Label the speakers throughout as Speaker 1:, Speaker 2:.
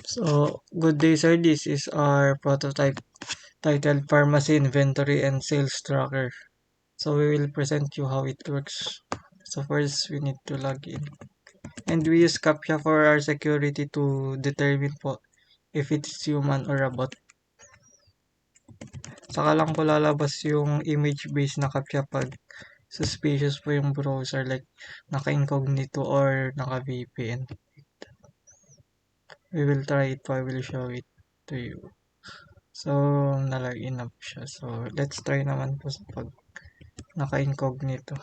Speaker 1: So, good day sir, this is our prototype titled Pharmacy Inventory and Sales Tracker. So, we will present you how it works. So, first we need to log in. And we use CAPTCHA for our security to determine po if it's human or a bot. Saka lang po lalabas yung image-based na CAPTCHA pag suspicious po yung browser like naka-incognito or naka-VPN. We will try it po, I will show it to you. So, nalagin na po siya. So, let's try naman po sa pag naka-incognito.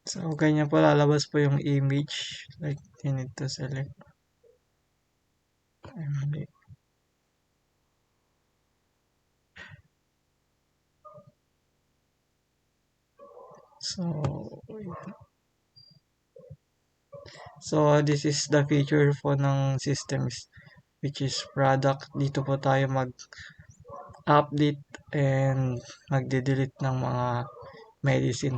Speaker 1: So, ganyan po lalabas po yung image. Like, you need to select. So, this is the feature po ng systems which is product. Dito po tayo mag-update and magde-delete ng mga medicine.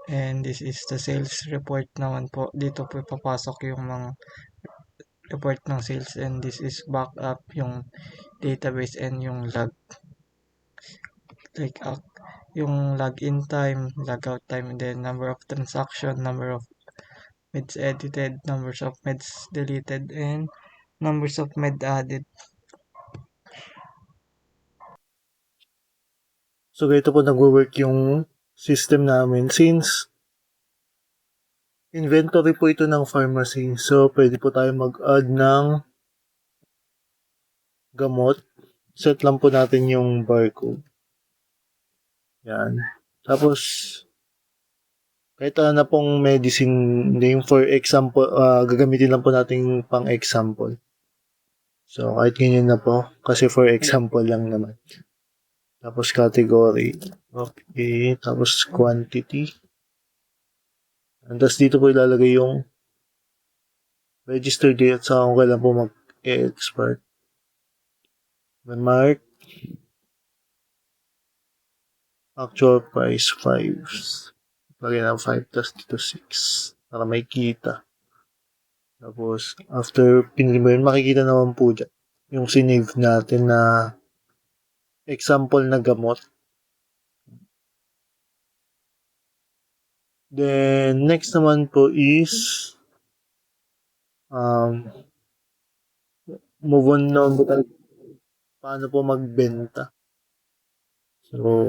Speaker 1: And this is the sales report naman po. Dito po papasok yung mga report ng sales, and this is backup, yung database and yung log. Like yung login time, logout time, and then number of transaction, number of meds edited, numbers of meds deleted, and numbers of med added.
Speaker 2: So, ganito po nag-work yung system namin. Since inventory po ito ng pharmacy, so pwede po tayo mag-add ng gamot. Set lang po natin yung barcode. Yan. Tapos, kahit ano na pong medicine name, for example, gagamitin lang po natin pang example. So, kahit ganyan na po, kasi for example lang naman. Tapos, category. Okay. Tapos, quantity. And tapos, dito po ilalagay yung register date sa kung kailan po mag-expire. Mark. Actual price 5. Lagay na 5 tas dito 6. Para may kita. Tapos, after pinili mo yun, makikita naman po dyan yung sinave natin na example na gamot. Then, next naman po is move on na po tayo paano po magbenta. So,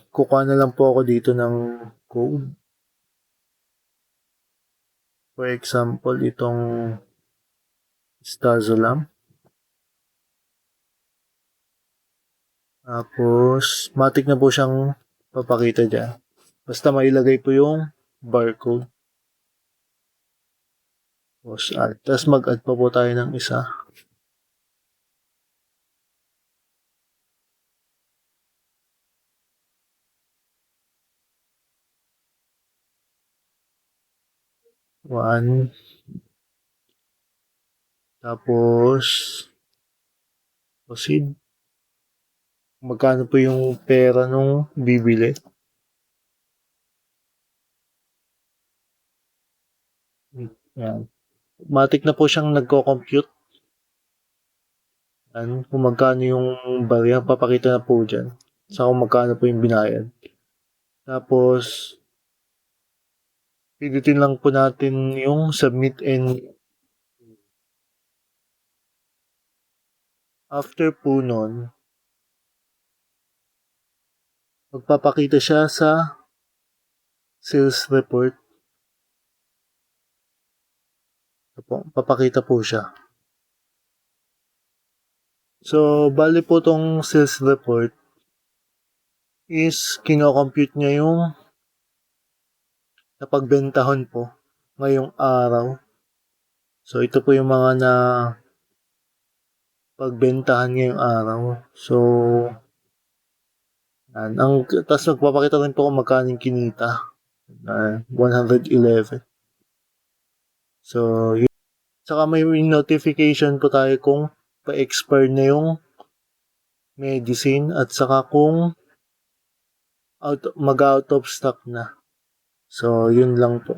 Speaker 2: kukuha na lang po ako dito ng code. For example, itong Stazolam. Tapos, matik na po siyang papakita dyan. Basta mailagay po yung barcode. Tapos, Tapos mag-add pa po tayo ng isa. One. Tapos, proceed. Magkano po yung pera nung bibili? Yan. Matik na po siyang nagko-compute. Kung magkano yung barya, papakita na po dyan. Sa kung magkano po yung binayad. Tapos, pidutin lang po natin yung submit, and after po nun, magpapakita siya sa sales report. Papakita po siya. So, bali po tong sales report is kino-compute niya yung napagbentahon po ngayong araw. So, ito po yung mga na pagbentahan ngayong araw. So, yan. Tapos magpapakita rin po kung magkano yung kinita. 111. So, yun. Saka may notification po tayo kung pa-expire na yung medicine at saka kung mag-out of stock na. So, yun lang po.